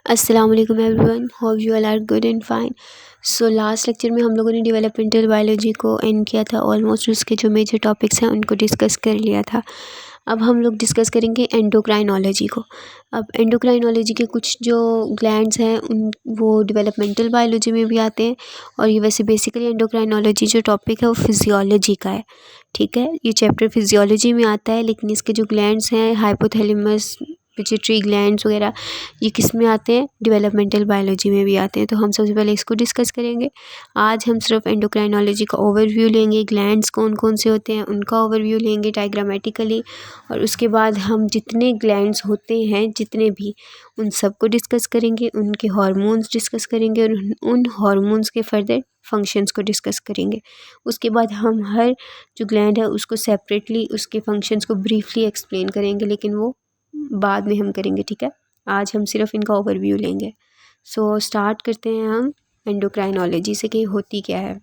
अस्सलाम वालेकुम everyone, hope you all are good and fine. So last lecture में हम लोगों ने डेवलपमेंटल बायोलॉजी को एंड किया था। ऑलमोस्ट उसके जो मेजर टॉपिक्स हैं उनको डिस्कस कर लिया था। अब हम लोग डिस्कस करेंगे एंडोक्राइनोलॉजी को। अब एंडोक्राइनोलॉजी के कुछ जो ग्लैंड्स हैं उन वो डेवलपमेंटल बायोलॉजी में भी आते हैं। और ये वैसे बेसिकली एंडोक्राइनोलॉजी जो टॉपिक है वो फिजियोलॉजी का है। ठीक है, ये चैप्टर फिजियोलॉजी में आता है, लेकिन इसके जो ग्लैंड्स हैं हाइपोथैलेमस, पिट्यूटरी ग्लैंड्स वगैरह, ये किस में आते हैं? डेवलपमेंटल बायोलॉजी में भी आते हैं। तो हम सबसे पहले इसको डिस्कस करेंगे। आज हम सिर्फ एंडोक्राइनोलॉजी का ओवरव्यू लेंगे, ग्लैंड्स कौन कौन से होते हैं उनका ओवरव्यू लेंगे डायग्रामेटिकली, और उसके बाद हम जितने ग्लैंड्स होते हैं जितने भी, उन सबको डिस्कस करेंगे, उनके हार्मोन्स डिस्कस करेंगे और उन हार्मोन्स के फर्दर फंक्शंस को डिस्कस करेंगे। उसके बाद हम हर जो ग्लैंड है उसको सेपरेटली उसके फंक्शंस को ब्रीफली एक्सप्लेन करेंगे, लेकिन वो बाद में हम करेंगे। ठीक है, आज हम सिर्फ इनका ओवरव्यू लेंगे। सो स्टार्ट करते हैं हम एंडोक्राइनोलॉजी से कि होती क्या है।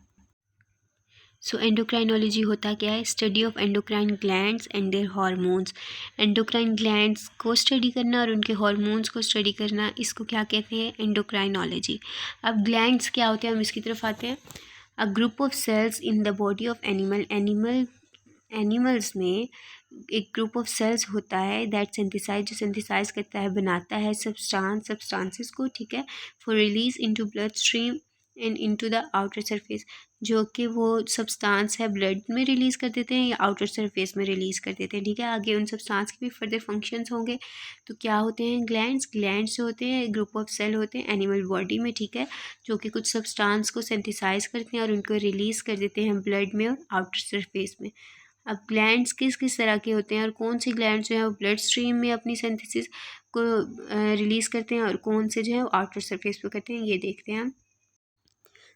सो एंडोक्राइनोलॉजी होता क्या है? Study of endocrine glands and their hormones. Endocrine glands को स्टडी करना और उनके हार्मोन्स को स्टडी करना, इसको क्या कहते हैं? एंडोक्राइनोलॉजी। अब ग्लैंड्स क्या होते हैं, हम इसकी तरफ आते हैं। A group of cells in the body of animals में एक ग्रुप ऑफ सेल्स होता है दैट सिंथेसाइज, जो सिंथेसाइज करता है, बनाता है सब्सटेंसेस को। ठीक है, for release into blood stream and into the outer surface, जो कि वो सब्सटेंस है ब्लड में रिलीज़ कर देते हैं या आउटर सरफेस में रिलीज़ कर देते हैं। ठीक है, आगे उन सब्सटेंस के भी फर्दर फंक्शंस होंगे। तो क्या होते हैं? ग्लैंड्स जो होते हैं ग्रुप ऑफ सेल होते हैं एनिमल बॉडी में। ठीक है, जो कि कुछ सब्सटेंस को सिंथेसाइज करते हैं और उनको रिलीज़ कर देते हैं ब्लड में और आउटर सरफेस में। अब ग्लैंड्स किस किस तरह के होते हैं और कौन से ग्लैंड्स जो है वो ब्लड स्ट्रीम में अपनी सिंथेसिस को रिलीज़ करते हैं और कौन से जो है वो आउटर सरफेस पे करते हैं, ये देखते हैं हम।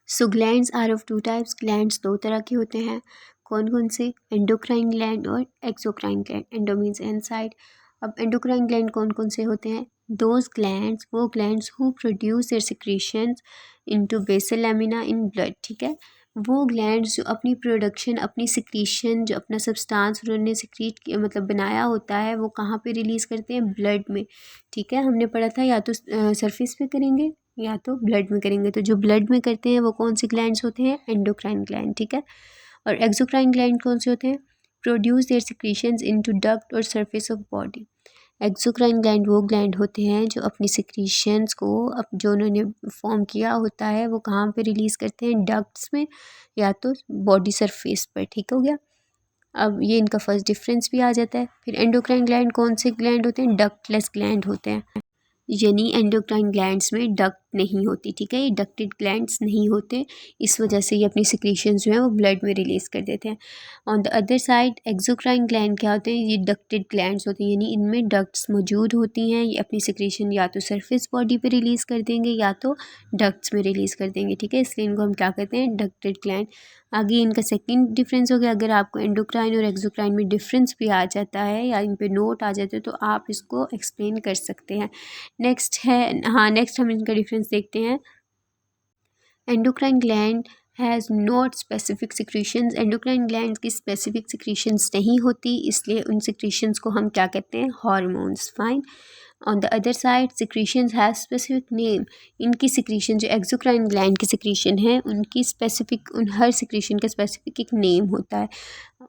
So glands are of two types. Glands दो तरह के होते हैं। कौन कौन से? एंडोक्राइन ग्लैंड और exocrine gland. Endo means inside. अब एंडोक्राइन ग्लैंड कौन कौन से होते हैं? दोज ग्लैंड्स, वो glands who produce their secretions into basal lamina in blood. ठीक है, वो ग्लैंड्स जो अपनी प्रोडक्शन, अपनी सिक्रीशन, जो अपना सब्सटेंस उन्होंने सिक्रीट मतलब बनाया होता है, वो कहाँ पे रिलीज़ करते हैं? ब्लड में। ठीक है, हमने पढ़ा था या तो सरफेस पे करेंगे या तो ब्लड में करेंगे। तो जो ब्लड में करते हैं वो कौन से ग्लैंड्स होते हैं? Endocrine gland. ठीक है, और एक्सोक्राइन ग्लैंड कौन से होते हैं? Produce their secretions into duct और surface of body. Exocrine gland वो ग्लैंड होते हैं जो अपनी सिक्रीशंस को जो उन्होंने फॉर्म किया होता है वो कहाँ पे रिलीज़ करते हैं? डक्ट्स में या तो बॉडी सरफेस पर। ठीक हो गया, अब ये इनका फर्स्ट डिफरेंस भी आ जाता है। फिर एंडोक्राइन ग्लैंड कौन से ग्लैंड होते हैं? डक्टलेस ग्लैंड होते हैं, यानी एंडोक्राइन ग्लैंड्स में डक्ट नहीं होती। ठीक है, ये डक्टेड ग्लैंड्स नहीं होते, इस वजह से ये अपनी सिक्रीशंस जो है वो ब्लड में रिलीज़ कर देते हैं। On the other side exocrine gland क्या होते हैं? ये डक्टेड ग्लैंड्स होते हैं, यानी इनमें डक्ट्स मौजूद होती हैं। ये अपनी सिक्रीशन या तो सरफेस बॉडी पे रिलीज़ कर देंगे या तो डक्ट्स में रिलीज़ कर देंगे। ठीक है, इसलिए इनको हम क्या कहते हैं? Ducted gland. आगे इनका सेकंड डिफरेंस हो गया। अगर आपको एंडोक्राइन और एक्सोक्राइन में डिफरेंस भी आ जाता है या इन पे नोट आ जाते हैं तो आप इसको एक्सप्लेन कर सकते हैं। नेक्स्ट है, हाँ नेक्स्ट हम इनका डिफरेंस देखते हैं। Endocrine gland has not specific secretions. Endocrine gland की स्पेसिफिक सिक्रीशंस नहीं होती, इसलिए उन सिक्रीशंस को हम क्या कहते हैं? Hormones. Fine. On the other side secretions have specific name. इनकी सिक्रीशन जो एक्सोक्राइन ग्लैंड की सिक्रीशन है उनकी स्पेसिफिक, उन हर सिक्रीशन का स्पेसिफिक एक नेम होता है।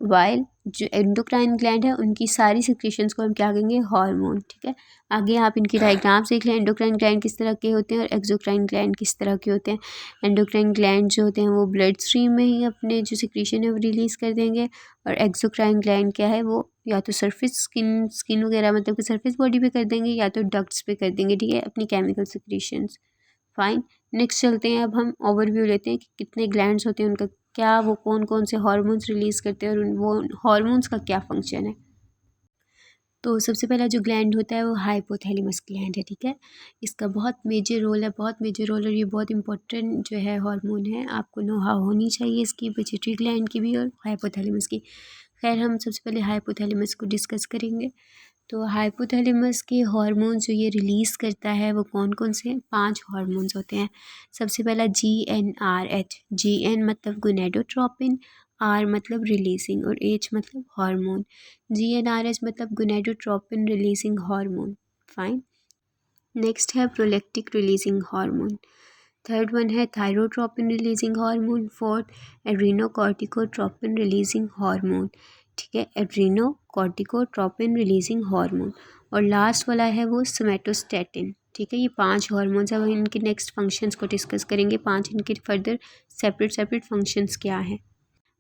वाइल जो एंडोक्राइन ग्लैंड है उनकी सारी सिक्रीशंस को हम क्या कहेंगे? हार्मोन। ठीक है, आगे आप इनकी डायग्राम्स देख लें। एंडोक्राइन ग्लैंड किस तरह के होते हैं और एक्सोक्राइन ग्लैंड किस तरह के होते हैं। एंडोक्राइन ग्लैंड जो होते हैं वो ब्लड स्ट्रीम में ही अपने जो सिक्रीशन है वो रिलीज़ कर देंगे, और एक्सोक्राइन ग्लैंड क्या है? वो या तो सरफेस स्किन वगैरह मतलब कि सरफेस बॉडी पे कर देंगे या तो डक्ट्स पे कर देंगे। ठीक है, अपनी केमिकल सिक्रीशंस। फाइन, नेक्स्ट चलते हैं। अब हम ओवरव्यू लेते हैं कि कितने ग्लैंड्स होते हैं, उनका क्या, वो कौन कौन से हार्मोन्स रिलीज़ करते हैं और वो हार्मोन्स का क्या फंक्शन है। तो सबसे पहला जो ग्लैंड होता है वो हाइपोथैलेमस ग्लैंड है। ठीक है, इसका बहुत मेजर रोल है, बहुत मेजर रोल, और ये बहुत इंपॉर्टेंट जो है हार्मोन है, आपको नोहाउ होनी चाहिए इसकी, पिट्यूटरी ग्लैंड की भी और हाइपोथैलेमस की। खैर हम सबसे पहले हाइपोथैलेमस को डिस्कस करेंगे। तो हाइपोथैलेमस के हार्मोन्स जो ये रिलीज़ करता है वो कौन कौन से हैं? 5 हार्मोन्स होते हैं। सबसे पहला GnRH। GN मतलब गोनेडोट्रोपिन, R मतलब रिलीजिंग और H मतलब हार्मोन। GnRH मतलब gonadotropin releasing hormone. Fine, next है prolactic releasing hormone. Third one है thyrotropin releasing hormone. Fourth adrenocorticotropin releasing hormone. ठीक है, एड्रीनोकॉर्टिकोट्रोपिन रिलीजिंग हार्मोन। और लास्ट वाला है वो सोमैटोस्टैटिन। ठीक है, ये 5 हार्मोन्स हैं। अब इनके नेक्स्ट फंक्शंस को डिस्कस करेंगे। 5 इनके फर्दर सेपरेट सेपरेट फंक्शंस क्या हैं।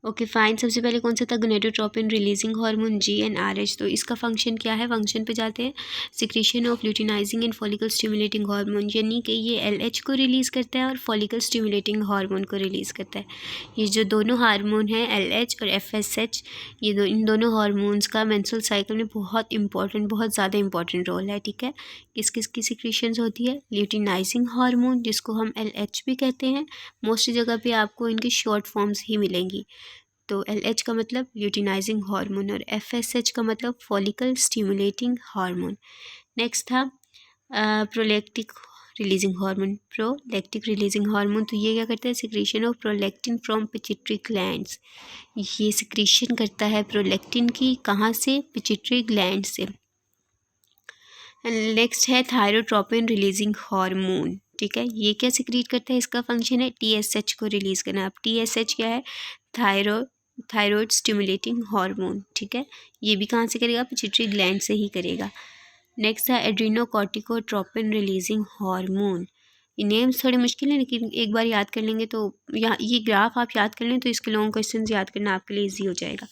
Okay fine. सबसे पहले कौन सा था, गोनेडोट्रोपिन रिलीजिंग हार्मोन GnRH। तो इसका फंक्शन क्या है, फंक्शन पे जाते हैं। Secretion of luteinising and follicle stimulating hormone, यानी कि ये LH को रिलीज़ करता है और फॉलिकल स्टिमुलेटिंग हार्मोन को रिलीज़ करता है। ये जो दोनों हार्मोन हैं LH और FSH, इन दोनों हार्मोन्स का मेंस्ट्रुअल साइकिल में बहुत इंपॉर्टेंट, बहुत ज़्यादा इंपॉर्टेंट रोल है। ठीक है, किस किस की सिक्रीशंस होती है, ल्यूटिनाइजिंग हार्मोन जिसको हम LH भी कहते हैं। मोस्ट जगह पे आपको इनकी शॉर्ट फॉर्म्स ही मिलेंगी। तो LH का मतलब ल्यूटिनाइजिंग हार्मोन और FSH का मतलब फॉलिकल स्टिमुलेटिंग हार्मोन। नेक्स्ट था प्रोलैक्टिक रिलीजिंग हार्मोन। प्रोलैक्टिक रिलीजिंग हार्मोन, तो ये क्या करता है, secretion of prolactin from pituitary glands. ये सिक्रीशन करता है प्रोलैक्टिन की, कहाँ से, पिट्यूटरी ग्लैंड से। नेक्स्ट है थायरोट्रोपिन रिलीजिंग हार्मोन। ठीक है, ये क्या सिक्रीट करता है, इसका फंक्शन है TSH को रिलीज़ करना। अब TSH क्या है, थायरॉयड स्टिमुलेटिंग हार्मोन। ठीक है, ये भी कहाँ से करेगा, पिट्यूटरी ग्लैंड से ही करेगा। नेक्स्ट है एड्रीनोकॉर्टिकोट्रोपिन रिलीजिंग हार्मोन। ये नेम्स थोड़े मुश्किल हैं, लेकिन एक बार याद कर लेंगे तो, यहाँ ये ग्राफ आप याद कर लें तो इसके लॉन्ग क्वेश्चन याद करना आपके लिए ईजी हो जाएगा।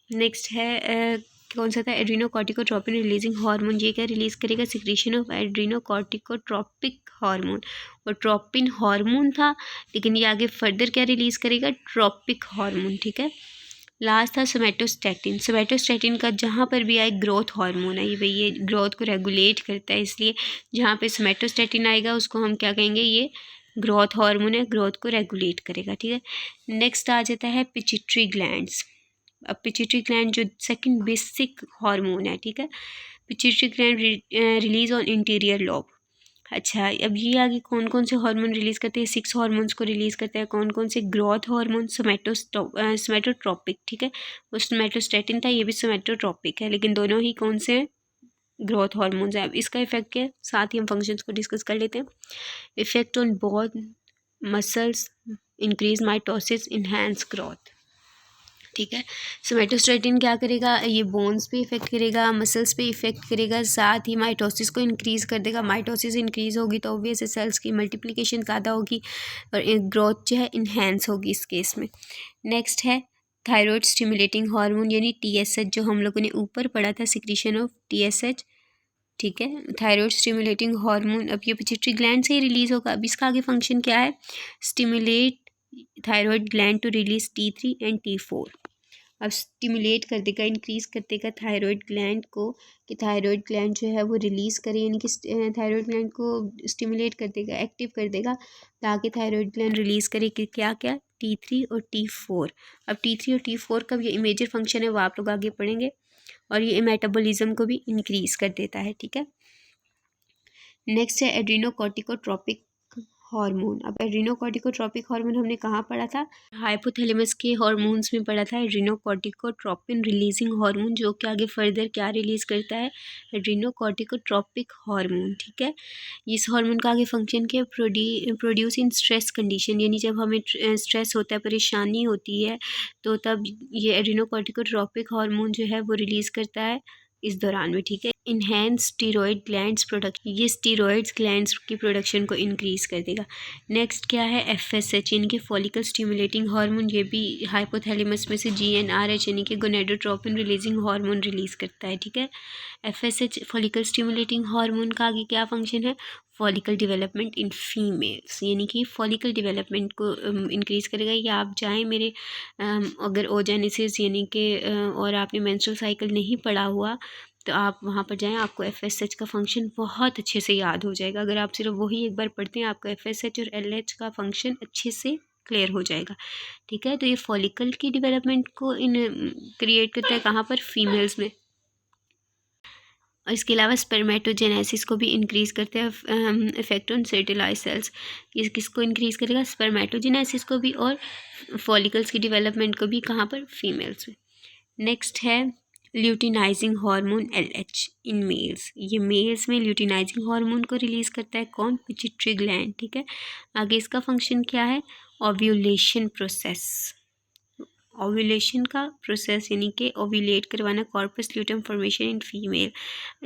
नेक्स्ट है कौन सा था, एड्रीनोकॉर्टिकोट्रोपिन रिलीजिंग हार्मोन। ये क्या रिलीज़ करेगा, सिक्रीशन ऑफ एड्रीनोकॉर्टिकोट्रोपिक हार्मोन। और ट्रोपिन हार्मोन था, लेकिन ये आगे फर्दर क्या रिलीज़ करेगा, ट्रोपिक हार्मोन। ठीक है, लास्ट था सोमैटोस्टैटिन। सोमैटोस्टैटिन का जहाँ पर भी आए, ग्रोथ हार्मोन है ये भाई, ये ग्रोथ को रेगुलेट करता है, इसलिए जहाँ पे सोमैटोस्टैटिन आएगा उसको हम क्या कहेंगे, ये ग्रोथ हार्मोन है, ग्रोथ को रेगुलेट करेगा। ठीक है, नेक्स्ट आ जाता है पिट्यूटरी ग्लैंड्स। अब पिट्यूटरी ग्लैंड जो सेकंड बेसिक हार्मोन है। ठीक है, pituitary gland release on interior lobe. अच्छा, अब ये आगे कौन कौन से हार्मोन रिलीज़ करते हैं, 6 हार्मोन्स को रिलीज़ करते हैं। कौन कौन से, ग्रोथ हार्मोन, सोमैटोट्रोपिक। ठीक है, वो सोमैटोस्टैटिन था, ये भी सोमैटोट्रोपिक है, लेकिन दोनों ही कौन से हैं, ग्रोथ हार्मोन्स हैं। अब इसका इफेक्ट क्या है, साथ ही हम फंक्शंस को डिस्कस कर लेते हैं। Effect on bone muscles, increase mitosis, enhance growth. ठीक है, सोमैटोस्टैटिन क्या करेगा, ये बोन्स पे इफेक्ट करेगा, मसल्स पे इफेक्ट करेगा, साथ ही माइटोसिस को इंक्रीज़ कर देगा। माइटोसिस इंक्रीज़ होगी तो ऑब्वियस है सेल्स की मल्टीप्लिकेशन ज़्यादा होगी और ग्रोथ जो है इन्हेंस होगी इस केस में। नेक्स्ट है थायरॉयड स्टिमुलेटिंग हार्मोन यानी TSH, जो हम लोगों ने ऊपर पढ़ा था, सिक्रीशन ऑफ TSH। ठीक है, थायरॉयड स्टिमुलेटिंग हार्मोन, अब ये पिट्यूटरी ग्लैंड से ही रिलीज़ होगा। अब इसका आगे फंक्शन क्या है, stimulate thyroid gland to release T3 and T4। अब स्टिमुलेट कर देगा, इंक्रीज़ कर देगा थायरॉयड ग्लैंड को, कि थायरॉयड ग्लैंड जो है वो रिलीज़ करे, यानी कि थायरॉयड ग्लैंड को स्टिमुलेट कर देगा, एक्टिव कर देगा, ताकि थायरॉयड ग्लैंड रिलीज़ करे कि क्या क्या, T3 और T4। अब T3 और T4 का ये मेजर फंक्शन है, वो आप लोग आगे पढ़ेंगे। और ये मेटाबॉलिज्म को भी इंक्रीज़ कर देता है। ठीक है, नेक्स्ट है एड्रीनोकॉर्टिकोट्रोपिक हार्मोन। अब एड्रीनोकॉर्टिकोट्रोपिक हार्मोन हमने कहाँ पढ़ा था, हाइपोथैलेमस के हार्मोन्स में पढ़ा था, एड्रीनोकॉर्टिकोट्रोपिन रिलीजिंग हार्मोन, जो कि आगे फर्दर क्या रिलीज़ करता है, एड्रीनोकॉर्टिकोट्रोपिक हार्मोन। ठीक है, इस हार्मोन का आगे फंक्शन क्या है, प्रोड्यूस इन स्ट्रेस कंडीशन, यानी जब हमें स्ट्रेस होता है, परेशानी होती है, तो तब ये एड्रीनोकॉर्टिकोट्रोपिक हार्मोन जो है वो रिलीज़ करता है इस दौरान में। ठीक है, इन्हेंस स्टीरॉयड ग्लैंड्स प्रोडक्ट, ये स्टीरॉयड्स ग्लैंड्स की प्रोडक्शन को इंक्रीज़ कर देगा। नेक्स्ट क्या है, FSH यानी कि फॉलिकल स्टिमुलेटिंग हार्मोन, ये भी हाइपोथैलेमस में से GnRH यानी कि गोनेडोट्रोपिन रिलीजिंग हार्मोन रिलीज़ करता है। ठीक है, FSH फॉलिकल स्टिमुलेटिंग हार्मोन का आगे क्या फंक्शन है, फॉलिकल डेवलपमेंट इन फीमेल्स, यानी कि फॉलिकल डेवलपमेंट को इंक्रीज़ करेगा। या आप जाएँ मेरे अगर ओजेनेसिस यानी कि और आपने मेंस्ट्रुअल साइकिल नहीं पढ़ा हुआ तो आप वहाँ पर जाएँ, आपको FSH का फंक्शन बहुत अच्छे से याद हो जाएगा। अगर आप सिर्फ वही एक बार पढ़ते हैं, आपको FSH और LH का फंक्शन अच्छे से क्लियर हो जाएगा। ठीक है, तो ये फॉलिकल की डेवलपमेंट को क्रिएट करता है, कहाँ पर, फीमेल्स में। और इसके अलावा स्पर्मेटोजेनेसिस को भी इंक्रीज़ करते हैं, इफेक्ट ऑन फर्टिलाइज्ड सेल्स। ये किसको इंक्रीज़ करेगा, स्पर्मेटोजेनेसिस को भी और फॉलिकल्स की डेवलपमेंट को भी, कहाँ पर, फीमेल्स में। नेक्स्ट है luteinizing hormone LH in males. ये मेल्स में ल्यूटिनाइजिंग हार्मोन को रिलीज़ करता है कौन? पिट्यूटरी ग्लैंड, ठीक है। आगे इसका फंक्शन क्या है? Ovulation process. ओव्यूलेशन का प्रोसेस यानी कि ओव्यूलेट करवाना, corpus luteum formation in female.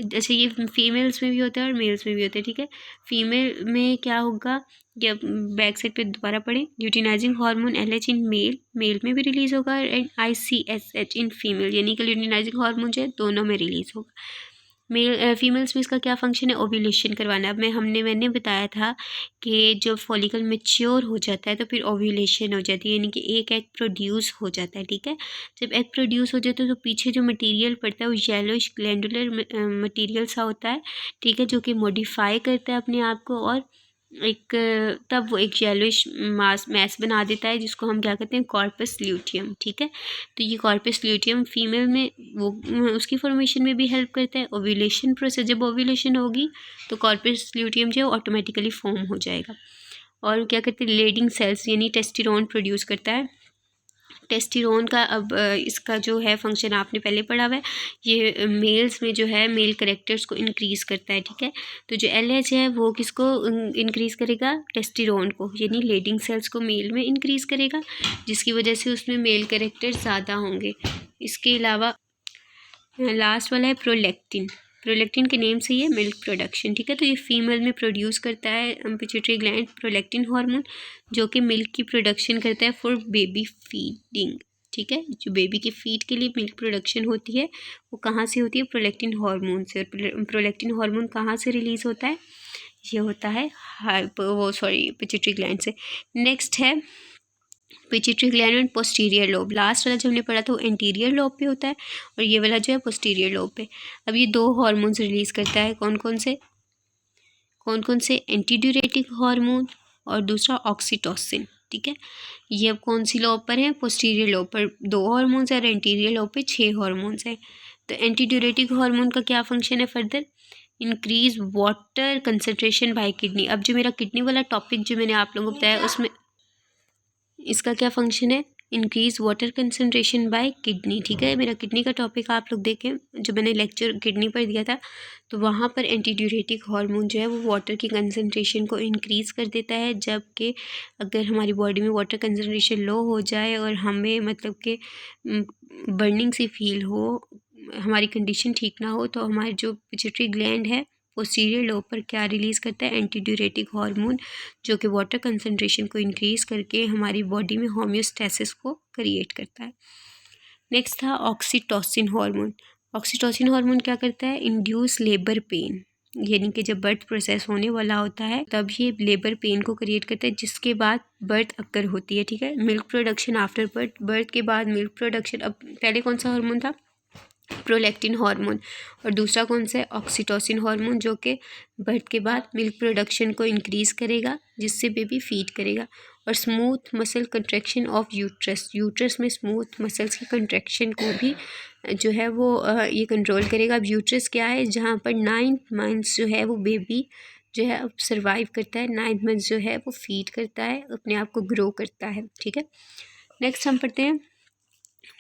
जैसे ये फीमेल्स में भी होता है और मेल्स में भी होता है, ठीक है। फीमेल में क्या होगा, या बैक साइड पे दोबारा पढ़ें, luteinizing hormone LH in male में भी रिलीज़ होगा, एंड ICSH इन फीमेल, यानी कि ल्यूटिनाइजिंग हार्मोन जो है दोनों में रिलीज़ होगा। फीमेल्स में इसका क्या फंक्शन है? ओव्यूलेशन करवाना। अब मैंने बताया था कि जब फॉलिकल मैच्योर हो जाता है तो फिर ओव्यूलेशन हो जाती है, यानी कि एक एग प्रोड्यूस हो जाता है, ठीक है। जब एग प्रोड्यूस हो जाता है तो पीछे जो मटेरियल पड़ता है वो येलोइश ग्लैंडुलर मटेरियल सा होता है, ठीक है, जो कि मॉडिफाई करता है अपने आप को, और एक तब वो एक येलोइश मैस बना देता है, जिसको हम क्या कहते हैं? कॉर्पस ल्यूटियम, ठीक है। तो ये कॉर्पस ल्यूटियम फीमेल में वो उसकी फॉर्मेशन में भी हेल्प करता है। ओव्यूलेशन प्रोसेस, जब ओव्यूलेशन होगी तो कॉर्पस ल्यूटियम जो है ऑटोमेटिकली फॉर्म हो जाएगा। और क्या करते हैं? लेडिंग सेल्स यानी टेस्टिरोन प्रोड्यूस करता है। टेस्टिरोन का अब इसका जो है फंक्शन आपने पहले पढ़ा हुआ है। ये मेल्स में जो है मेल करेक्टर्स को इंक्रीज़ करता है, ठीक है। तो जो LH है वो किसको इंक्रीज़ करेगा? टेस्टिरोन को, यानी लेडिंग सेल्स को मेल में इंक्रीज़ करेगा, जिसकी वजह से उसमें मेल करेक्टर ज़्यादा होंगे। इसके अलावा लास्ट वाला है प्रोलेक्टिन। प्रोलेक्टिन के नेम से ही है मिल्क प्रोडक्शन, ठीक है। तो ये फीमेल में प्रोड्यूस करता है पिट्यूटरी ग्लैंड प्रोलेक्टिन हार्मोन, जो कि मिल्क की प्रोडक्शन करता है फॉर बेबी फीडिंग, ठीक है। जो बेबी के फीड के लिए मिल्क प्रोडक्शन होती है वो कहाँ से होती है? प्रोलेक्टिन हार्मोन से। और प्रोलेक्टिन हार्मोन कहाँ से रिलीज़ होता है? ये होता है पिट्यूटरी ग्लैंड से। नेक्स्ट है pituitary gland and posterior lobe. Last वाला जो हमने पढ़ा था वो एंटीरियर लोब पे होता है, और ये वाला जो है पोस्टीरियर लोब पे। अब ये दो हार्मोन्स रिलीज़ करता है, कौन कौन से? एंटीड्यूरेटिक हार्मोन और दूसरा ऑक्सीटोसिन, ठीक है। ये अब कौन सी लोब पर है? पोस्टीरियर लोब पर 2 हार्मोन्स है, और एंटीरियर लोब पे 6 हार्मोन्स हैं। तो एंटीड्यूरेटिक हार्मोन का क्या फंक्शन है further? Increase water concentration bye kidney. अब जो मेरा किडनी वाला टॉपिक जो मैंने आप लोगों को बताया उसमें इसका क्या फंक्शन है? Increase water concentration bye kidney, ठीक है। मेरा किडनी का टॉपिक आप लोग देखें, जो मैंने लेक्चर किडनी पर दिया था, तो वहाँ पर एंटीड्यूरेटिक हार्मोन जो है वो वाटर की कंसनट्रेशन को इंक्रीज़ कर देता है। जबकि अगर हमारी बॉडी में वाटर कंसनट्रेशन लो हो जाए और हमें मतलब कि बर्निंग सी फील हो, हमारी कंडीशन ठीक ना हो, तो हमारी जो पिट्यूटरी ग्लैंड है पोस्टीरियर लोब पर क्या रिलीज़ करता है? एंटीड्यूरेटिक हार्मोन, जो कि वाटर कंसनट्रेशन को इंक्रीज़ करके हमारी बॉडी में होम्योस्टेसिस को क्रिएट करता है। नेक्स्ट था ऑक्सीटोसिन हार्मोन। ऑक्सीटोसिन हार्मोन क्या करता है? इंड्यूस लेबर पेन, यानी कि जब बर्थ प्रोसेस होने वाला होता है तब ये लेबर पेन को क्रिएट करता है, जिसके बाद बर्थ अक्कर होती है, ठीक है। मिल्क प्रोडक्शन आफ्टर बर्थ के बाद मिल्क प्रोडक्शन। अब पहले कौन सा हार्मोन था? प्रोलेक्टिन हार्मोन, और दूसरा कौन सा है? ऑक्सीटोसिन हार्मोन, जो कि बर्थ के बाद मिल्क प्रोडक्शन को इंक्रीज़ करेगा, जिससे बेबी फीड करेगा। और smooth muscle contraction of uterus में स्मूथ मसल्स की कंट्रैक्शन को भी जो है वो ये कंट्रोल करेगा। अब यूट्रस क्या है? जहाँ पर 9 मंथ्स जो है वो बेबी जो है अब सर्वाइव करता है, 9 मंथ्स जो है वो फीड करता है, अपने आप को ग्रो करता है, ठीक है। नेक्स्ट हम पढ़ते हैं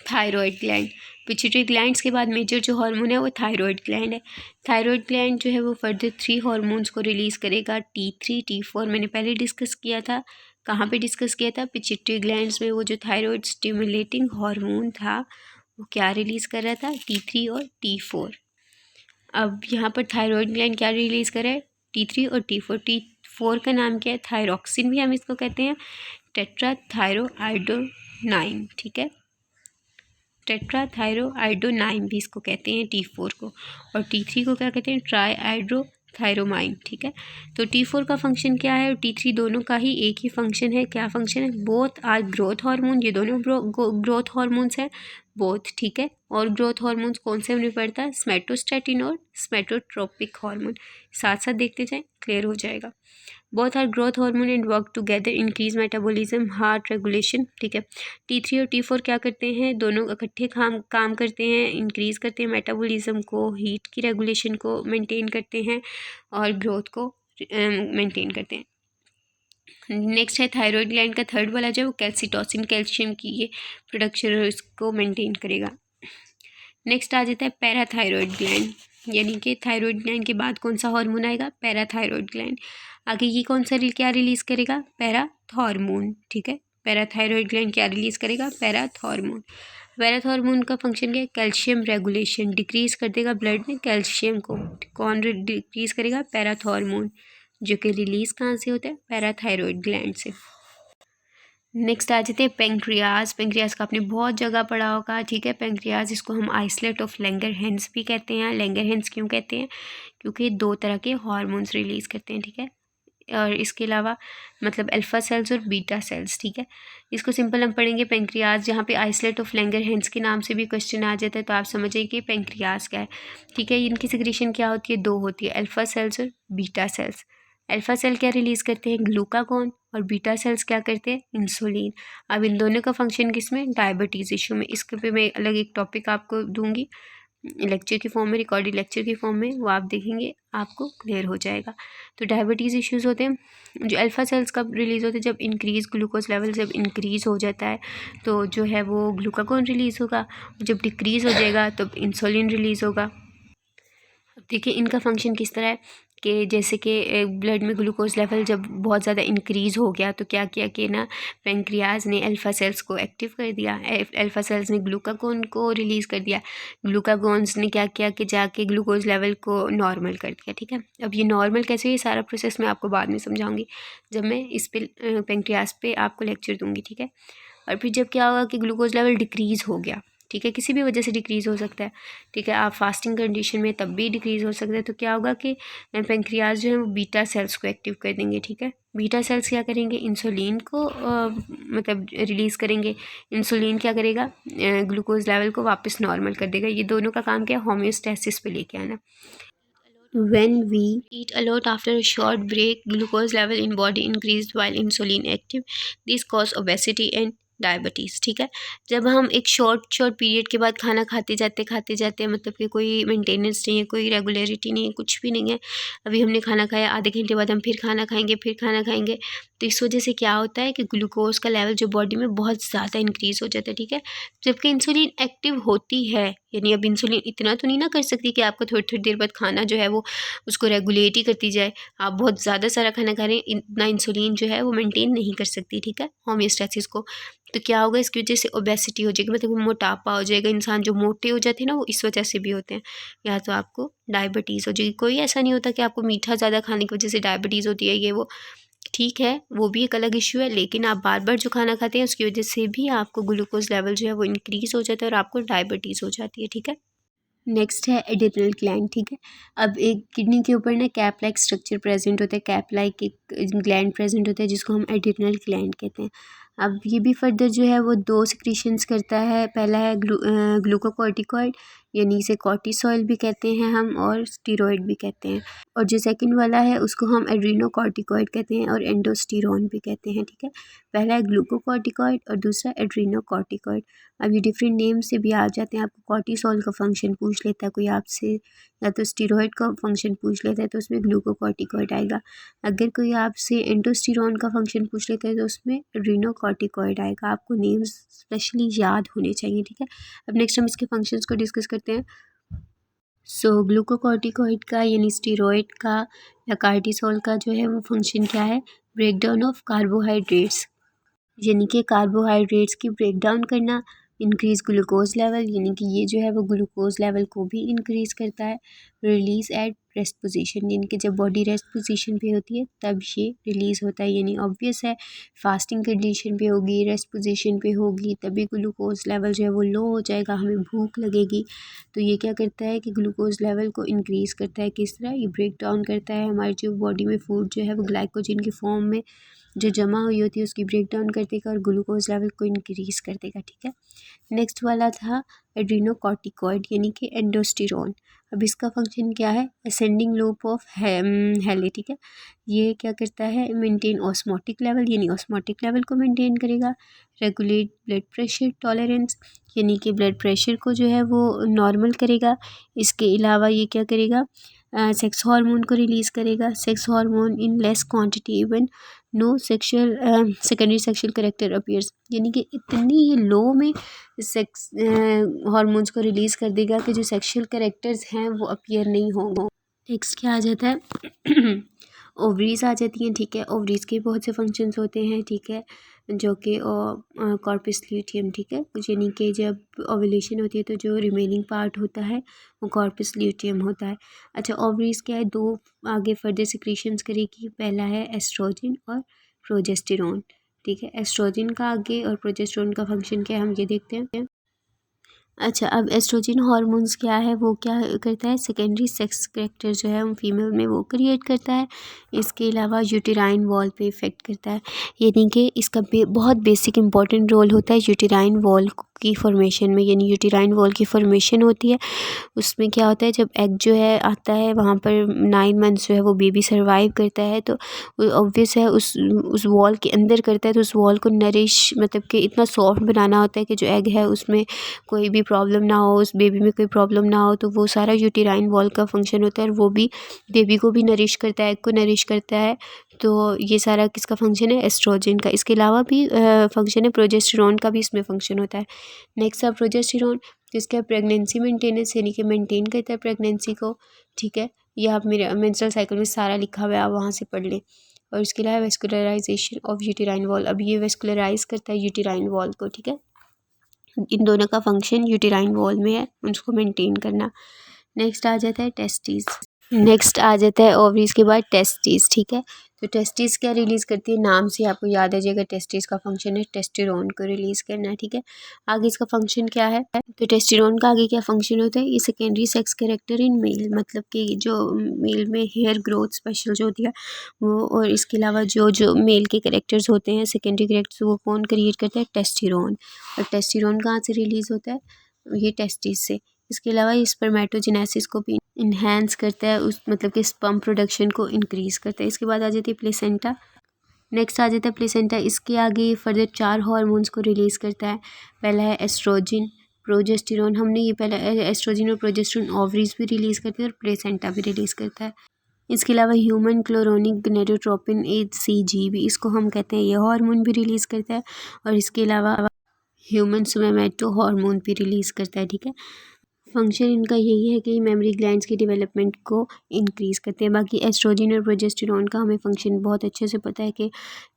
थायराइड ग्लैंड। पिट्यूटरी ग्लैंड्स के बाद मेजर जो हार्मोन है वो थायराइड ग्लैंड है। थायराइड ग्लैंड जो है वो फर्दर 3 हार्मोन्स को रिलीज़ करेगा, T3 T4। मैंने पहले डिस्कस किया था, कहाँ पे डिस्कस किया था? पिट्यूटरी ग्लैंड्स में। वो जो थायराइड स्टिमुलेटिंग हार्मोन था वो क्या रिलीज़ कर रहा था? T3 और T4। अब यहाँ पर थायराइड ग्लैंड क्या रिलीज़ कर रहा है? T3 और T4 का नाम क्या है? थायरॉक्सिन भी हम इसको कहते हैं, टेट्राथायरोआइडोनाइन, ठीक है। टेट्राथायरोआइडोनाइन भी इसको कहते हैं T4 को, और T3 को क्या कहते हैं? ट्राईआइड्रोथायरोमाइन, ठीक है। तो T4 का फंक्शन क्या है और T3 दोनों का ही एक ही फंक्शन है। क्या फंक्शन है? Both are growth hormone. ये दोनों ग्रोथ हार्मोन्स हैं बोथ, ठीक है। और ग्रोथ हार्मोन्स कौन से हमने पढ़ता है? स्मेटोस्टेटिन और स्मेटोट्रोपिक हार्मोन। साथ साथ देखते जाएं, क्लियर हो जाएगा। Both are growth hormone and work together increase metabolism, heart regulation, ठीक है। T3 और T4 क्या करते हैं? दोनों इकट्ठे काम करते हैं, इंक्रीज करते हैं मेटाबॉलिज्म को, हीट की रेगुलेशन को मेंटेन करते हैं, और ग्रोथ को मेंटेन करते हैं। नेक्स्ट है थायराइड ग्लैंड का थर्ड वाला जो है वो कैल्सिटोसिन, कैल्शियम की ये प्रोडक्शन इसको मेंटेन करेगा। नेक्स्ट आ जाता है पैराथायरॉयड ग्लैंड, यानी कि थायरॉयड ग्लैंड के बाद कौन सा हार्मोन आएगा, पैराथायरॉयड ग्लैंड। आगे ये कौन सा क्या रिलीज़ करेगा, पैराथॉर्मोन, ठीक है। पैराथायरॉयड ग्लैंड क्या रिलीज़ करेगा, पैराथॉर्मोन। पैराथॉर्मोन का फंक्शन क्या है, कैल्शियम रेगुलेशन, डिक्रीज कर देगा ब्लड में कैल्शियम को। कौन डिक्रीज करेगा, पैराथॉर्मोन, जो कि रिलीज़ कहाँ से होता है, पैराथायरॉयड ग्लैंड से। नेक्स्ट आ जाते हैं पेंक्रियाज। पेंक्रियाज का आपने बहुत जगह पढ़ा होगा, ठीक है। पेंक्रियाज, इसको हम आइसलेट ऑफ लैंगरहैंस भी कहते हैं। लैंगरहैंस क्यों कहते हैं, क्योंकि दो तरह के हार्मोन्स रिलीज़ करते हैं, ठीक है। और इसके अलावा मतलब अल्फ़ा सेल्स और बीटा सेल्स, ठीक है। इसको सिंपल हम पढ़ेंगे पेंक्रियाज, जहाँ पे आइसलेट ऑफ लैंगरहैंस के नाम से भी क्वेश्चन आ जाता है, तो आप समझिए कि पेंक्रियाज क्या है, ठीक है। इनकी सिक्रीशन क्या होती है, दो होती है, अल्फ़ा सेल्स और बीटा सेल्स। अल्फ़ा सेल क्या रिलीज़ करते हैं, ग्लूकागॉन, और बीटा सेल्स क्या करते हैं, इंसुलिन। अब इन दोनों का फंक्शन किसमें, डायबिटीज़ इशू में। इसके पे मैं अलग एक टॉपिक आपको दूंगी लेक्चर की फॉर्म में, रिकॉर्डेड लेक्चर की फॉर्म में, वो आप देखेंगे आपको क्लियर हो जाएगा। तो डायबिटीज़ इश्यूज़ होते हैं, जो अल्फ़ा सेल्स कब रिलीज़ होते हैं, जब इंक्रीज़ ग्लूकोज लेवल जब इंक्रीज़ हो जाता है तो जो है वो ग्लूकागॉन रिलीज़ होगा, जब डिक्रीज़ हो जाएगा तब इंसुलिन रिलीज़ होगा। देखिए इनका फंक्शन किस तरह है कि जैसे कि ब्लड में ग्लूकोज लेवल जब बहुत ज़्यादा इंक्रीज़ हो गया तो क्या किया कि ना, पेंक्रियाज ने अल्फ़ा सेल्स को एक्टिव कर दिया, अल्फ़ा सेल्स ने ग्लूकागॉन को रिलीज़ कर दिया, ग्लूकागॉन्स ने क्या किया कि जाके ग्लूकोज लेवल को नॉर्मल कर दिया, ठीक है। अब ये नॉर्मल कैसे, ये सारा प्रोसेस मैं आपको बाद में समझाऊंगी जब मैं इस पे पेंक्रियाज पे आपको लेक्चर दूंगी, ठीक है। और फिर जब क्या होगा कि ग्लूकोज लेवल डिक्रीज़ हो गया, ठीक है, किसी भी वजह से डिक्रीज़ हो सकता है, ठीक है, आप फास्टिंग कंडीशन में तब भी डिक्रीज़ हो सकता है, तो क्या होगा कि पेंक्रियाज जो है वो बीटा सेल्स को एक्टिव कर देंगे, ठीक है। बीटा सेल्स क्या करेंगे, इंसुलिन को मतलब रिलीज़ करेंगे। इंसुलिन क्या करेगा, ग्लूकोज लेवल को वापस नॉर्मल कर देगा। ये दोनों का काम क्या है, होम्योस्टेसिस पे लेके आना। When we eat a lot after a short break, glucose level in body increased while insulin active. This cause obesity and diabetes, ठीक है। जब हम एक शॉर्ट पीरियड के बाद खाना खाते जाते हैं, मतलब कि कोई मेंटेनेंस नहीं है, कोई रेगुलरिटी नहीं है, कुछ भी नहीं है। अभी हमने खाना खाया, आधे घंटे बाद हम फिर खाना खाएंगे, तो इस वजह से क्या होता है कि ग्लूकोज का लेवल जो बॉडी में बहुत ज़्यादा इंक्रीज़ हो जाता है, ठीक है। जबकि इंसुलिन एक्टिव होती है, यानी अब इंसुलिन इतना तो नहीं ना कर सकती कि आपको थोड़ी थोड़ी देर बाद खाना जो है वो उसको रेगुलेट ही करती जाए। आप बहुत ज़्यादा सारा खाना खा रहे हैं, इतना इंसुलिन जो है वो मेंटेन नहीं कर सकती, ठीक है, होम्योस्टेसिस को। तो क्या होगा, इसकी वजह से ओबेसिटी हो जाएगी, मतलब मोटापा हो जाएगा। इंसान जो मोटे हो जाते हैं ना, वो इस वजह से भी होते हैं, या तो आपको डायबिटीज़ हो जाएगी। कोई ऐसा नहीं होता कि आपको मीठा ज़्यादा खाने की वजह से डायबिटीज़ होती है, ये वो ठीक है, वो भी एक अलग इशू है, लेकिन आप बार बार जो खाना खाते हैं उसकी वजह से भी आपको ग्लूकोज लेवल जो है वो इंक्रीज़ हो जाता है और आपको डायबिटीज़ हो जाती है, ठीक है। नेक्स्ट है एडिनल ग्लैंड, ठीक है। अब एक किडनी के ऊपर ना कैप लाइक स्ट्रक्चर प्रेजेंट होता है, कैप लाइक एक ग्लैंड प्रेजेंट होता है जिसको हम एडिनल ग्लैंड कहते हैं। अब ये भी फर्दर जो है वो दो सिक्रीशंस करता है, पहला है ग्लूकोकॉर्टिकॉइड, यानी इसे कॉर्टिसोल भी कहते हैं हम, और स्टीरॉयड भी कहते हैं। और जो सेकंड वाला है उसको हम एड्रीनोकॉर्टिकॉइड कहते हैं और एंडोस्टेरोन भी कहते हैं, ठीक है। पहला है ग्लूकोकॉर्टिकॉइड और दूसरा एड्रीनोकॉर्टिकॉइड। अब ये डिफरेंट नेम से भी आ जाते हैं, आपको कॉर्टिसोल का फंक्शन पूछ लेता है कोई आपसे, या तो स्टीरॉयड का फंक्शन पूछ लेता है तो उसमें ग्लूकोकॉर्टिकॉइड आएगा। अगर कोई आपसे एंडोस्टेरोन का फंक्शन पूछ लेता है तो उसमें एड्रीनोकॉर्टिकॉइड आएगा। आपको नेम्स स्पेशली याद होने चाहिए, ठीक है। अब नेक्स्ट हम इसके फंक्शंस को डिस्कस करते हैं। सो ग्लूकोकॉर्टिकॉइड का यानी स्टीरॉयड का या कार्टिसोल का जो है वो फंक्शन क्या है, ब्रेक डाउन ऑफ कार्बोहाइड्रेट्स, यानी कि कार्बोहाइड्रेट्स की ब्रेक डाउन करना, इंक्रीज़ ग्लूकोज लेवल, यानी कि ये जो है वो ग्लूकोज लेवल को भी इंक्रीज़ करता है। रिलीज़ एट रेस्ट पोजीशन, यानी कि जब बॉडी रेस्ट पोजीशन पे होती है तब ये रिलीज़ होता है, यानी ऑब्वियस है फास्टिंग कंडीशन पे होगी, रेस्ट पोजीशन पे होगी, तभी ग्लूकोज लेवल जो है वो लो हो जाएगा, हमें भूख लगेगी। तो ये क्या करता है कि ग्लूकोज लेवल को इंक्रीज़ करता है। किस तरह, ये ब्रेक डाउन करता है, हमारी जो बॉडी में फूड जो है वो ग्लाइकोजन की फॉर्म में जो जमा हुई होती है उसकी ब्रेक डाउन कर देगा और ग्लूकोज लेवल को इंक्रीज़ कर देगा, ठीक है। नेक्स्ट वाला था एड्रीनोकॉर्टिकॉइड, यानी कि एंडोस्टेरोन। अब इसका फंक्शन क्या है, असेंडिंग लूप ऑफ हेले, ठीक है। ये क्या करता है, मेंटेन ऑस्मोटिक लेवल, यानी ऑस्मोटिक लेवल को मेंटेन करेगा। रेगुलेट ब्लड प्रेशर टॉलरेंस, यानी कि ब्लड प्रेशर को जो है वो नॉर्मल करेगा। इसके अलावा ये क्या करेगा, सेक्स हार्मोन को रिलीज़ करेगा। Sex hormone in less quantity even know sexual secondary sexual character appears, यानी कि इतनी ये लो में सेक्स हार्मोन्स को रिलीज़ कर देगा कि जो सेक्शुअल करेक्टर्स हैं वो अपीयर नहीं होंगे। नेक्स्ट क्या आ जाता है ओवरीज आ जाती हैं, ठीक है। ओवरीज के बहुत से फंक्शंस होते हैं, ठीक है, जो कि कॉर्पस ल्यूटियम, ठीक है, यानी कि जब ओव्यूलेशन होती है तो जो रिमेनिंग पार्ट होता है वो कॉर्पस ल्यूटियम होता है। अच्छा, ओवरीज क्या है, दो आगे फर्दर सिक्रीशंस करेगी। पहला है एस्ट्रोजन और प्रोजेस्टेरोन, ठीक है। एस्ट्रोजन का आगे और प्रोजेस्टेरोन का फंक्शन क्या है हम ये देखते हैं। अच्छा, अब एस्ट्रोजन हार्मोन्स क्या है, वो क्या करता है, सेकेंडरी सेक्स करेक्टर जो है फीमेल में वो क्रिएट करता है। इसके अलावा यूटेराइन वॉल पे इफ़ेक्ट करता है, यानी कि इसका बहुत बेसिक इंपॉर्टेंट रोल होता है यूटेराइन वॉल की फॉर्मेशन में। यानी यूटेराइन वॉल की फॉर्मेशन होती है, उसमें क्या होता है, जब एग जो है आता है वहाँ पर 9 मंथ्स जो है वो बेबी सर्वाइव करता है, तो ऑब्वियस है उस वॉल के अंदर करता है, तो उस वॉल को नरिश मतलब कि इतना सॉफ्ट बनाना होता है कि जो एग है उसमें कोई भी प्रॉब्लम ना हो, उस बेबी में कोई प्रॉब्लम ना हो। तो वो सारा यूटेराइन वॉल का फंक्शन होता है और वो भी बेबी को भी नरिश करता है, एग को नरिश करता है। तो ये सारा किसका फंक्शन है, एस्ट्रोजन का। इसके अलावा भी फंक्शन है प्रोजेस्टेरोन का, भी इसमें फंक्शन होता है। नेक्स्ट है प्रोजेस्टेरोन, जिसका प्रेगनेंसी मेंटेनेंस यानी कि मेंटेन करता है प्रेगनेंसी को, ठीक है। यह आप मेरे मेंस्ट्रुअल साइकिल में सारा लिखा हुआ है, आप वहाँ से पढ़ लें। और इसके अलावा वेस्कुलराइजेशन ऑफ यूटेराइन वॉल, अब ये वेस्कुलराइज करता है यूटेराइन वॉल को, ठीक है। इन दोनों का फंक्शन यूटेराइन वॉल में है, उसको मेंटेन करना। नेक्स्ट आ जाता है टेस्टिस। नेक्स्ट आ जाता है ओवरीज के बाद टेस्टिस, ठीक है। तो टेस्टिस क्या रिलीज़ करती है, नाम से आपको याद आ जाएगा, टेस्टिस का फंक्शन है टेस्टेरोन को रिलीज़ करना, ठीक है। आगे इसका फंक्शन क्या है, तो टेस्टेरोन का आगे क्या फंक्शन होता है, ये secondary sex character in male, मतलब कि जो मेल में हेयर ग्रोथ स्पेशल जो होती है वो, और इसके अलावा जो जो मेल के कैरेक्टर्स होते हैं सेकेंडरी कैरेक्टर्स, वो कौन क्रिएट करता है, टेस्टेरोन। और टेस्टेरोन कहाँ से रिलीज़ होता है, ये टेस्टिस से। इसके अलावा ये स्पर्मेटोजेनेसिस को भी इन्हेंस करता है, उस मतलब कि स्पर्म प्रोडक्शन को इंक्रीज़ करता है। इसके बाद आ जाती है प्लेसेंटा। नेक्स्ट आ जाता है प्लेसेंटा, इसके आगे फर्दर 4 हार्मोन्स को रिलीज़ करता है। पहला है एस्ट्रोजन, प्रोजेस्टेरोन, हमने ये पहला एस्ट्रोजन और प्रोजेस्टेरोन ओवरीज भी रिलीज़ करते हैं और प्लेसेंटा भी रिलीज़ करता है। इसके अलावा ह्यूमन क्लोरोनिक गनेटोट्रोपिन HCG भी, इसको हम कहते हैं, ये हार्मोन भी रिलीज़ करता है। और इसके अलावा ह्यूमन सोमेटो हार्मोन भी रिलीज़ करता है, ठीक है। फंक्शन इनका यही है कि मेमोरी ग्लैंड्स की डेवलपमेंट को इंक्रीज़ करते हैं। बाकी एस्ट्रोजन और प्रोजेस्टेरोन का हमें फंक्शन बहुत अच्छे से पता है कि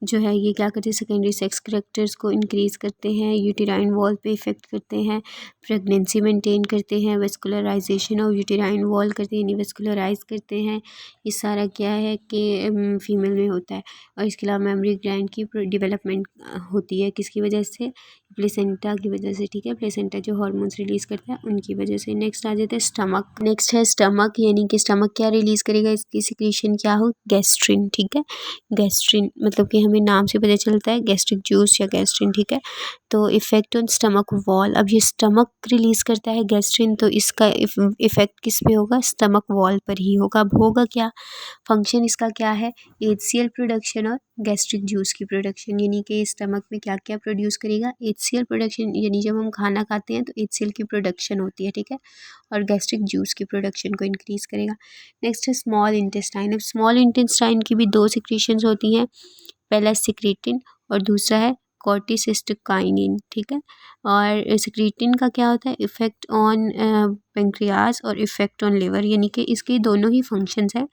जो है ये क्या करते हैं, सेकेंडरी सेक्स करेक्टर्स को इंक्रीज़ करते हैं, यूटेराइन वॉल पे इफ़ेक्ट करते हैं, प्रेगनेंसी मेंटेन करते हैं, वेस्कुलराइजेशन ऑफ यूटेराइन वॉल करते हैं, वेस्कुलराइज करते हैं। ये सारा क्या है कि फीमेल में होता है। और इसके अलावा मेमोरी ग्लैंड की डेवलपमेंट होती है किसकी वजह से, प्लेसेंटा की वजह से, ठीक है। प्लेसेंटा जो हार्मोन्स रिलीज़ करता है उनकी वजह से। नेक्स्ट आ जाता है स्टमक। नेक्स्ट है स्टमक, यानी कि स्टमक क्या रिलीज़ करेगा, इसकी सिक्रीशन क्या हो, गैस्ट्रिन, ठीक है। गैस्ट्रिन मतलब कि हमें नाम से पता चलता है गैस्ट्रिक जूस या गैस्ट्रिन, ठीक है। तो इफ़ेक्ट ऑन स्टमक वॉल, अब ये स्टमक रिलीज़ करता है गैस्ट्रिन, तो इसका इफ़ेक्ट किस पे होगा, स्टमक वॉल पर ही होगा। अब होगा क्या, फंक्शन इसका क्या है, HCl प्रोडक्शन और गैस्ट्रिक जूस की प्रोडक्शन, यानी कि स्टमक में क्या क्या प्रोड्यूस करेगा, HCl प्रोडक्शन, यानी जब हम खाना खाते हैं तो HCl की प्रोडक्शन होती है, ठीक है। और गैस्ट्रिक जूस की प्रोडक्शन को इंक्रीज़ करेगा। नेक्स्ट है स्मॉल इंटेस्टाइन। अब स्मॉल इंटेस्टाइन की भी 2 सिक्रीशंस होती हैं, पहला सिक्रीटिन और दूसरा है कॉर्टिसिस्टोकाइनिन, ठीक है। और सिक्रीटिन का क्या होता है, इफ़ेक्ट ऑन पेंक्रियाज और इफ़ेक्ट ऑन लिवर, यानी कि इसके दोनों ही फंक्शंस हैं।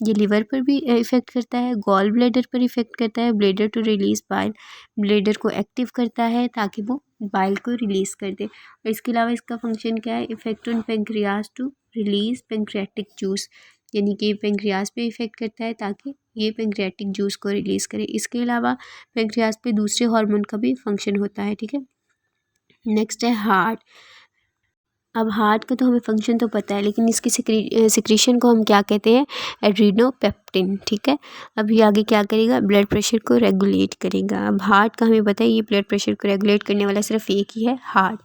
ये लिवर पर भी इफ़ेक्ट करता है, गॉल ब्लैडर पर इफ़ेक्ट करता है, bladder to release bile, bladder को एक्टिव करता है ताकि वो बाइल को रिलीज़ कर दे। और इसके अलावा इसका फंक्शन क्या है, effect on pancreas to release pancreatic juice, यानी कि पेंक्रियाज पे इफ़ेक्ट करता है ताकि ये पेंक्रियाटिक जूस को रिलीज़ करे। इसके अलावा पेंक्रियाज पे दूसरे हार्मोन का भी फंक्शन होता है, ठीक है। नेक्स्ट है हार्ट। अब हार्ट का तो हमें फंक्शन तो पता है, लेकिन इसकी सिक्रीशन को हम क्या कहते हैं, एड्रीनोपेप्टिन, ठीक है। अब ये आगे क्या करेगा, ब्लड प्रेशर को रेगुलेट करेगा। अब हार्ट का हमें पता है ये ब्लड प्रेशर को रेगुलेट करने वाला सिर्फ एक ही है, हार्ट।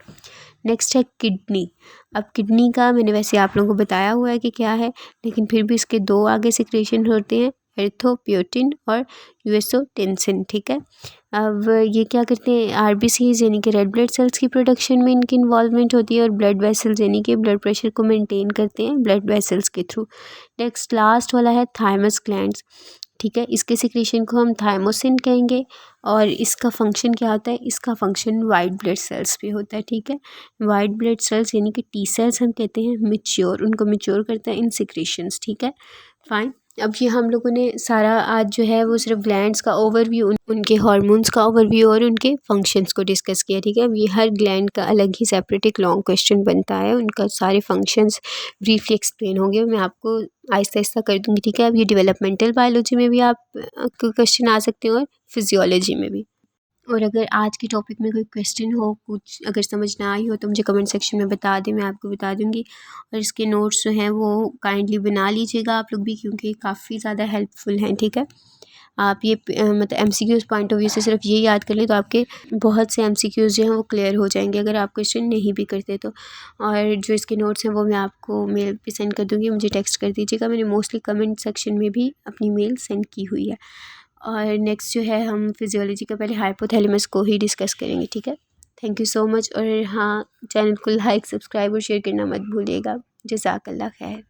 नेक्स्ट है किडनी। अब किडनी का मैंने वैसे आप लोगों को बताया हुआ है कि क्या है, लेकिन फिर भी इसके 2 आगे सिक्रीशन होते हैं, एरिथ्रोपोएटिन और यूएसोटेंसिन, ठीक है। अब ये क्या करते हैं, आरबीसीज यानी कि रेड ब्लड सेल्स की प्रोडक्शन में इनकी इन्वॉल्वमेंट होती है, और ब्लड वेसल्स यानी कि ब्लड प्रेशर को मेंटेन करते हैं ब्लड वेसल्स के थ्रू। नेक्स्ट लास्ट वाला है थाइमस ग्लैंड्स, ठीक है। इसके सिक्रीशन को हम थाइमोसिन कहेंगे, और इसका फंक्शन क्या होता है, इसका फंक्शन वाइट ब्लड सेल्स पे होता है, ठीक है। वाइट ब्लड सेल्स यानी कि टी सेल्स हम कहते हैं मिच्योर, उनको मिच्योर करता है इन सिक्रीशंस, ठीक है, फाइन। अब ये हम लोगों ने सारा आज जो है वो सिर्फ ग्लैंड्स का ओवरव्यू, उनके हार्मोन्स का ओवरव्यू और उनके फंक्शंस को डिस्कस किया, ठीक है। अब ये हर ग्लैंड का अलग ही सेपरेट एक लॉन्ग क्वेश्चन बनता है, उनका सारे फंक्शंस ब्रीफली एक्सप्लेन होंगे, मैं आपको आहिस्ता आहिस्ता कर दूँगी, ठीक है। अब ये डेवलपमेंटल बायोलॉजी में भी आप क्वेश्चन आ सकते हो और फिजियोलॉजी में भी। और अगर आज के टॉपिक में कोई क्वेश्चन हो, कुछ अगर समझ ना आई हो तो मुझे कमेंट सेक्शन में बता दें, मैं आपको बता दूंगी। और इसके नोट्स जो हैं वो काइंडली बना लीजिएगा आप लोग भी, क्योंकि काफ़ी ज़्यादा हेल्पफुल हैं, ठीक है। आप ये मतलब एमसीक्यूज़ पॉइंट ऑफ व्यू से सिर्फ ये याद कर लें तो आपके बहुत से एमसीक्यूज़ जो हैं वो क्लियर हो जाएंगे, अगर आप क्वेश्चन नहीं भी करते तो। और जो इसके नोट्स हैं वो मैं आपको मेल पे सेंड कर दूँगी, मुझे टेक्स्ट कर दीजिएगा, मैंने मोस्टली कमेंट सेक्शन में भी अपनी मेल सेंड की हुई है। और नेक्स्ट जो है हम फिजियोलॉजी का पहले हाइपोथैलेमस को ही डिस्कस करेंगे, ठीक है। Thank you so much. और हाँ, चैनल को लाइक सब्सक्राइब और शेयर करना मत भूलिएगा। जज़ाकल्लाह खैर।